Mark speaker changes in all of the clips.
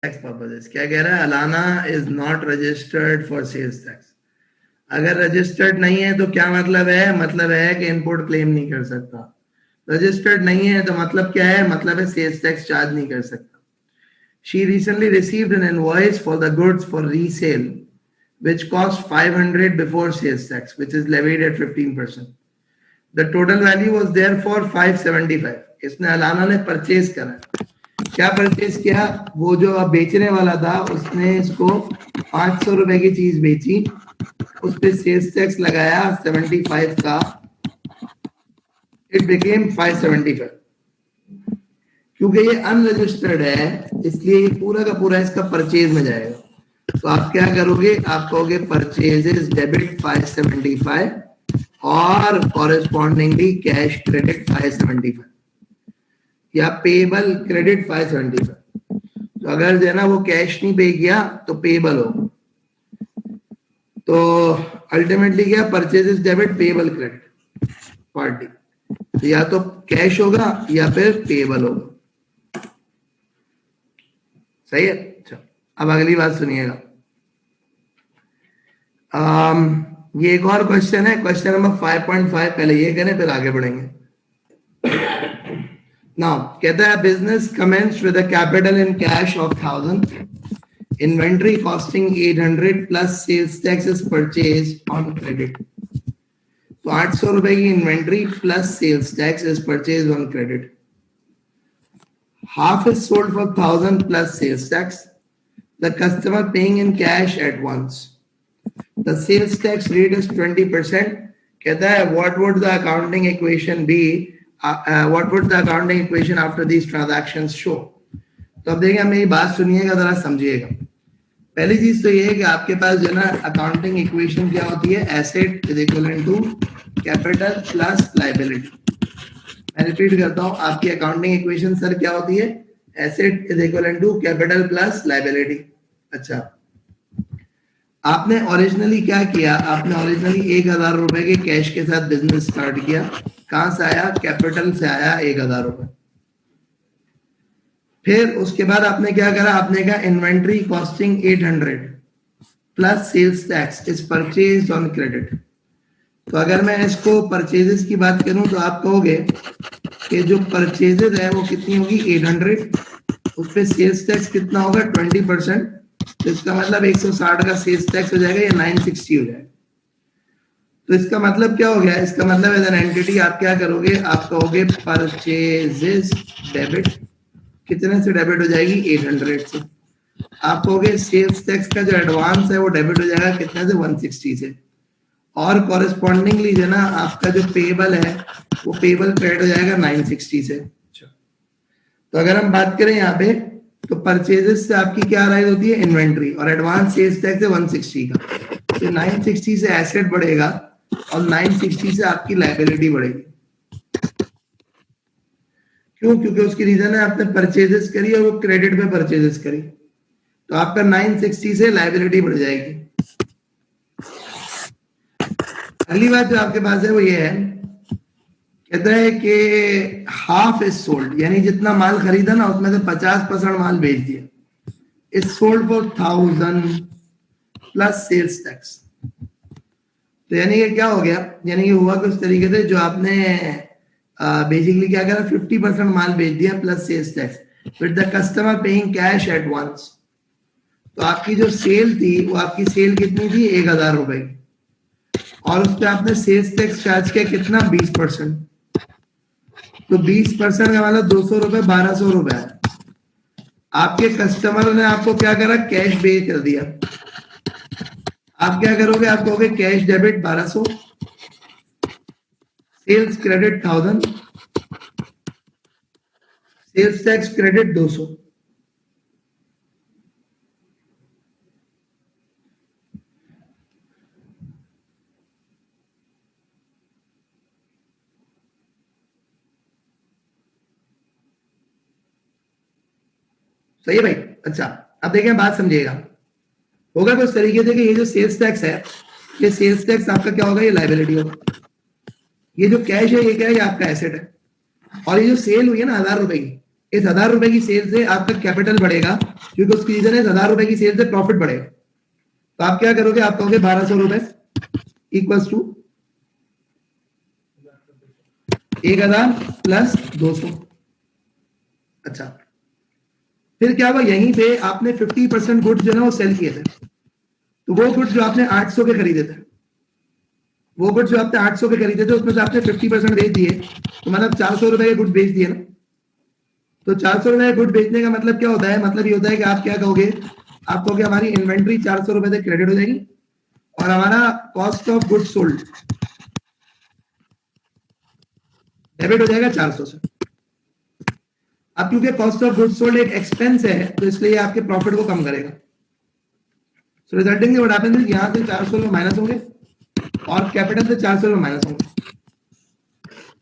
Speaker 1: Tax purposes. क्या कह रहा है? Alana is not registered for sales tax. अगर रजिस्टर्ड नहीं है तो क्या मतलब है? मतलब है कि इनपुट क्लेम नहीं कर सकता। रजिस्टर्ड नहीं है तो मतलब क्या है? मतलब है सेल्स टैक्स चार्ज नहीं कर सकता। She recently received an invoice for the goods for resale, which cost 500 before sales tax, which is levied at 15%. The total value was therefore 575. इसने अलाना ने परचेज करा। क्या परचेज किया? वो जो अब बेचने वाला था उसने इसको 500 रुपए की चीज बेची, उस पे सेल्स टैक्स लगाया 75 का, इट बिकेम 575। क्योंकि ये अनरजिस्टर्ड है इसलिए ये पूरा का पूरा इसका परचेज में जाएगा। तो आप क्या करोगे? आप कहोगे परचेजेस डेबिट 575 और कॉरेस्पॉन्डिंगली कैश क्रेडिट 575 या पेबल क्रेडिट 575। तो अगर जो है ना वो कैश नहीं पे किया तो पेबल हो। तो अल्टीमेटली क्या? Purchases debit payable credit party. तो या तो कैश होगा या फिर पेबल होगा। सही है? अच्छा, अब अगली बात सुनिएगा। ये एक और क्वेश्चन है, क्वेश्चन नंबर 5.5। पहले ये करें फिर आगे बढ़ेंगे। नाउ कहता है business commenced with a capital in cash of 1000, inventory costing 800 plus sales tax is purchase on credit. तो 800 रुपए की inventory plus sales tax is purchase on credit. Half is sold for 1000 plus sales tax. The customer paying in cash at once. The sales tax rate is 20%. कहता है what would the accounting equation be? What would the accounting equation after these transactions show? तो अब देखिए, मेरी बात सुनिएगा, जरा समझिएगा। पहली चीज तो ये है कि आपके पास जो ना अकाउंटिंग इक्वेशन क्या होती है? Asset is equal to capital plus liability. मैं रिपीट करता हूं, आपकी अकाउंटिंग इक्वेशन सर क्या होती है? Asset is equal to capital plus liability. अच्छा, आपने ओरिजिनली क्या किया? आपने ओरिजिनली 1000 रुपए के कैश के साथ बिजनेस स्टार्ट किया। कहां से आया? कैपिटल से आया 1000 रुपए। फिर उसके बाद आपने क्या करा? आपने कहा inventory costing 800 plus sales tax is purchase on credit. तो अगर मैं इसको परचेजेस की बात करूं तो आप कहोगे कि जो परचेजेस है वो कितनी होगी? 800, उस पे सेल्स टैक्स कितना होगा? 20%। तो इसका मतलब 160 का सेल्स टैक्स हो जाएगा, या 960 हो जाएगा। तो इसका मतलब क्या हो गया? इसका मतलब एज एन एंटिटी आप क्या करोगे? आप कहोगे परचेजेस डेबिट। कितने से डेबिट हो जाएगी? 800 से। आप कहोगे सेल्स टैक्स का जो एडवांस है वो डेबिट हो जाएगा कितने से? 160 से। और कॉरेस्पॉन्डिंगली जो ना आपका जो पेबल है वो पेबल क्रेडिट हो जाएगा 960 से। तो अगर हम बात करें यहाँ पे तो परचेजेस से आपकी क्या राइज होती है? इन्वेंट्री, और एडवांस सेल्स टैक्स है 160 का। तो 960 से एसेट बढ़ेगा और 960 से आपकी लायबिलिटी बढ़ेगी। क्यों? क्योंकि उसकी रीजन है आपने परचेजेस करी और वो क्रेडिट पे परचेजेस करी, तो आपका 960 से लायबिलिटी बढ़ जाएगी। अगली बात जो आपके पास है वो ये है, कहता है कि हाफ इज सोल्ड, यानी जितना माल खरीदा ना उसमें से 50% माल बेच दिया। Is sold for 1000 plus sales tax. तो यानी कि क्या हो गया? यानी कि हुआ कुछ तरीके से, जो आपने बेसिकली क्या करा? 50% माल बेच दिया plus sales tax with the customer paying cash at once. तो आपकी जो सेल थी वो आपकी सेल कितनी थी? 1000 रुपए की, और उस पर आपने सेल्स टैक्स चार्ज किया कितना? 20%। तो 20% का मतलब 200 रुपए, 1200 रुपए है। आपके कस्टमर ने आपको क्या करा? कैश पे कर दिया। आप क्या करोगे? आप कहोगे cash debit 1200, sales credit 1000, sales tax credit 200। सही है भाई? अच्छा, अब देखिए, बात समझिएगा। होगा कुछ तरीके से कि ये जो सेल्स टैक्स है, ये सेल्स टैक्स आपका क्या होगा? ये लायबिलिटी होगा। ये जो कैश है ये क्या है? ये आपका एसेट है। और ये जो सेल हुई है ना 1000 रुपए की, इस 1000 रुपए की सेल से आपका कैपिटल बढ़ेगा, क्योंकि उसकी रीजन है 1000 रुपए की सेल से प्रॉफिट बढ़ेगा। तो आप क्या करोगे, आप कहोगे 1200 रुपए इक्वल्स टू 1000 प्लस 200। अच्छा, फिर क्या हुआ, यहीं पे आपने 50% गुड्स जो है वो सेल किए थे। तो वो गुड्स जो आपने 800 के खरीदे थे, वो गुड्स जो आपने 800 के खरीदे थे उसमें से आपने 50% बेच दिए, तो मतलब 400 रुपए के गुड्स बेच दिए ना। तो 400 रुपए के गुड्स बेचने का मतलब क्या होता है, मतलब ये होता है कि आप क्या कहोगे, आप कहोगे हमारी इन्वेंट्री 400 रुपए से क्रेडिट हो जाएगी और हमारा cost of goods sold debit हो जाएगा 400 से। अब क्योंकि कॉस्ट ऑफ गुड्स सोल्ड एक एक्सपेंस है, तो इसलिए आपके प्रॉफिट को कम करेगा। सो रिजल्टिंग व्हाट हैपेंस, यहां से 400 रुपए माइनस होंगे और कैपिटल से 400 रुपए माइनस होंगे।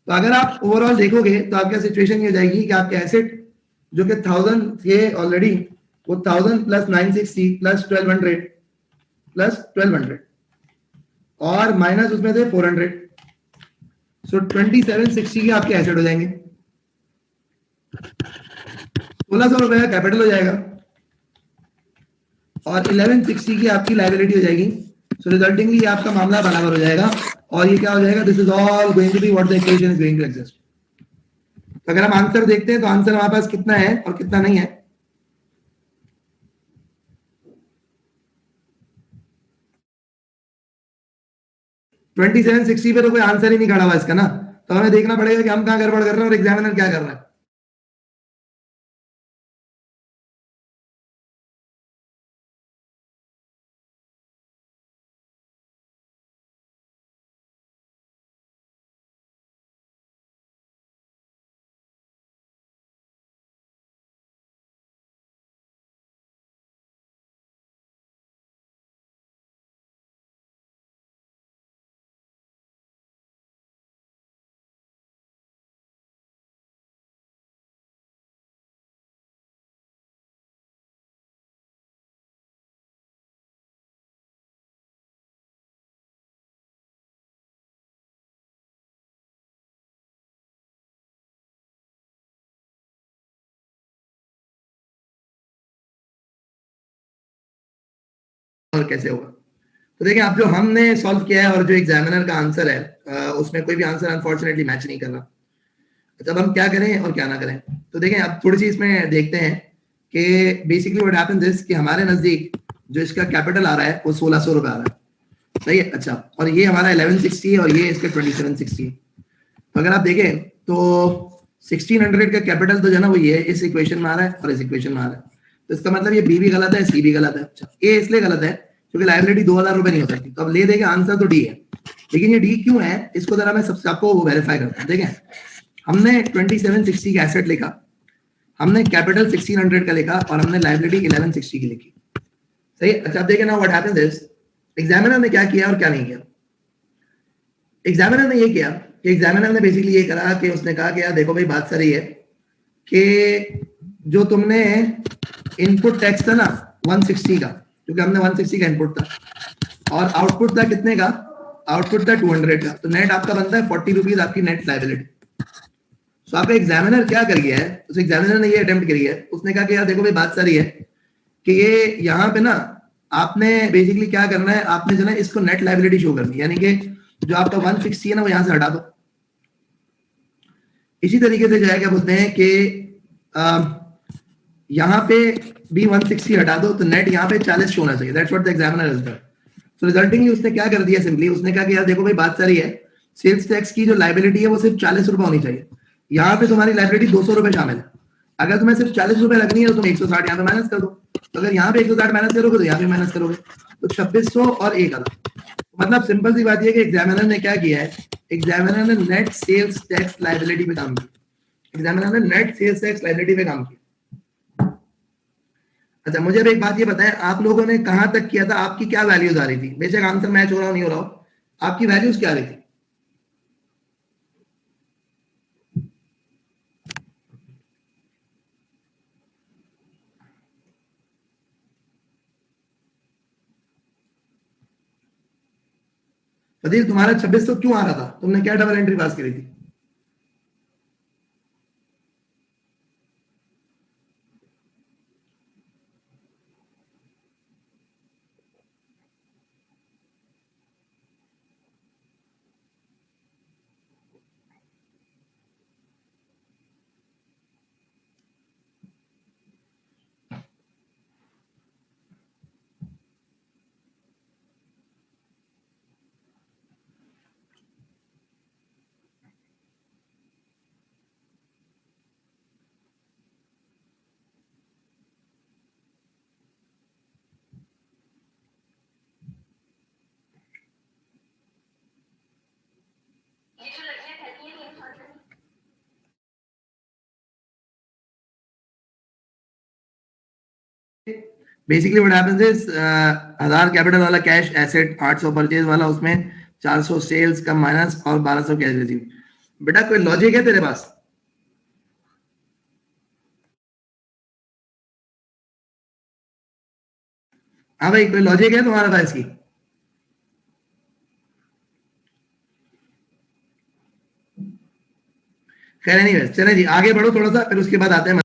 Speaker 1: तो अगर आप ओवरऑल देखोगे तो आपका सिचुएशन ये हो जाएगी कि आपके एसेट जो कि 1000 थे ऑलरेडी, वो 1000 प्लस 960 प्लस 1200 प्लस 1200 और माइनस उसमें से 400, सो 2760 के आपके एसेट हो जाएंगे। 1600 रुपए का कैपिटल हो जाएगा और 1160 की आपकी लाइबिलिटी हो जाएगी। सो रिजल्टिंगली आपका मामला बराबर हो जाएगा और ये क्या हो जाएगा, this is all going to be what the equation is going to exist. तो अगर हम आंसर देखते हैं तो आंसर हमारे पास कितना है और कितना नहीं है। ट्वेंटी 760 पे तो कोई आंसर ही नहीं खड़ा हुआ इसका ना, तो हमें देखना पड़ेगा कि हम कहां गड़बड़ कर रहे हैं और एग्जामिनर क्या कर रहा है। और कैसे होगा, तो देखिए आप जो हमने सॉल्व किया है और जो एग्जामिनर का आंसर है उसमें कोई भी आंसर अनफॉर्चुनेटली मैच नहीं कर रहा। तब हम क्या करें और क्या ना करें, तो देखें अब थोड़ी सी इसमें देखते हैं कि बेसिकली व्हाट हैपेंस इज कि हमारे नजदीक जो इसका कैपिटल आ रहा है वो 1600 रुपए आ रहा है, सही है। अच्छा, और ये हमारा 1160 है और ये इसका 2760 है। तो अगर आप देखें तो 1600 का कैपिटल तो जो है ना वो ये इस इक्वेशन में आ रहा है और इस इक्वेशन में आ रहा है, तो इसका मतलब ये बी भी गलत है, सी भी गलत है। अच्छा, ए इसलिए गलत है क्योंकि लाइबिलिटी 2000 रुपए नहीं हो सकती, तो अब ले देंगे आंसर तो डी है। लेकिन ये डी क्यों है इसको जरा मैं सबसे आपको वेरीफाई करता हूँ। देखें, हमने 2760 का एसेट लिखा, हमने कैपिटल 1600 का लिखा और हमने लाइबिलिटी 1160 की लिखी, सही। अच्छा, अब देखें ना व्हाट हैपेंस इज एग्जामिनर ने क्या किया और क्या नहीं किया। एग्जामिनर ने ये किया कि एग्जामिनर ने बेसिकली ये करा कि उसने कहा कि यार देखो भाई बात सारी है कि जो तुमने इनपुट टैक्स था ना 160 का, क्योंकि हमने 160 का इनपुट था और आउटपुट था कितने का, आउटपुट था 200 का, तो नेट आपका बनता है 40 रुपीज आपकी नेट लाइबिलिटी। सो आपका एग्जामिनर क्या कर गया है, उस एग्जामिनर ने ये अटेम्प्ट करी है, उसने कहा कि यार देखो भाई बात सारी है कि ये यहाँ पे ना आपने बेसिकली क्या करना है, आपने जो है इसको नेट लाइबिलिटी शो करनी है, यानी कि जो आपका 160 है ना वो यहां से हटा दो। इसी तरीके से जो है क्या बोलते हैं कि यहाँ पे भी 160 हटा दो तो नेट यहाँ पे 40 होना चाहिए, that's what the examiner has done. So resultingly उसने क्या कर दिया, सिंपली उसने कहा कि यार देखो भाई बात सारी है, सेल्स टैक्स की जो लाइबिलिटी है वो सिर्फ 40 रुपए होनी चाहिए, यहाँ पे तुम्हारी लाइबिलिटी 200 रुपए शामिल है। अगर तुम्हें सिर्फ 40 रुपए लगनी है तो तुम 160 यहाँ पे माइनस कर दो, तो अगर यहाँ पे 160 माइनस करोगे तो यहाँ पे माइनस करोगे, तो 2600 और 1000। मतलब सिंपल सी बात यह कि एग्जामिनर ने क्या किया है, एग्जामिनर ने नेट सेल्स टैक्स लाइबिलिटी पे काम किया, एग्जामिनर ने नेट सेल्स टैक्स लाइबिलिटी पे काम किया। अच्छा, मुझे अब एक बात ये बताएं, आप लोगों ने कहां तक किया था, आपकी क्या वैल्यूज आ रही थी, बेशक आंसर मैच हो रहा हो नहीं हो रहा हो, आपकी वैल्यूज क्या आ रही थी। फदील तुम्हारा 2600 क्यों आ रहा था, तुमने क्या डबल एंट्री पास करी थी। Basically what happens is 1000 capital वाला कैश एसेट, 800 परचेज वाला, उसमें 400 सेल्स का माइनस और 1200 कैश रिसीव। बेटा कोई लॉजिक है तेरे पास? हाँ भाई, कोई लॉजिक है तुम्हारे पास की? खैर नहीं, चले जी आगे बढ़ो थोड़ा सा, फिर उसके बाद आते हैं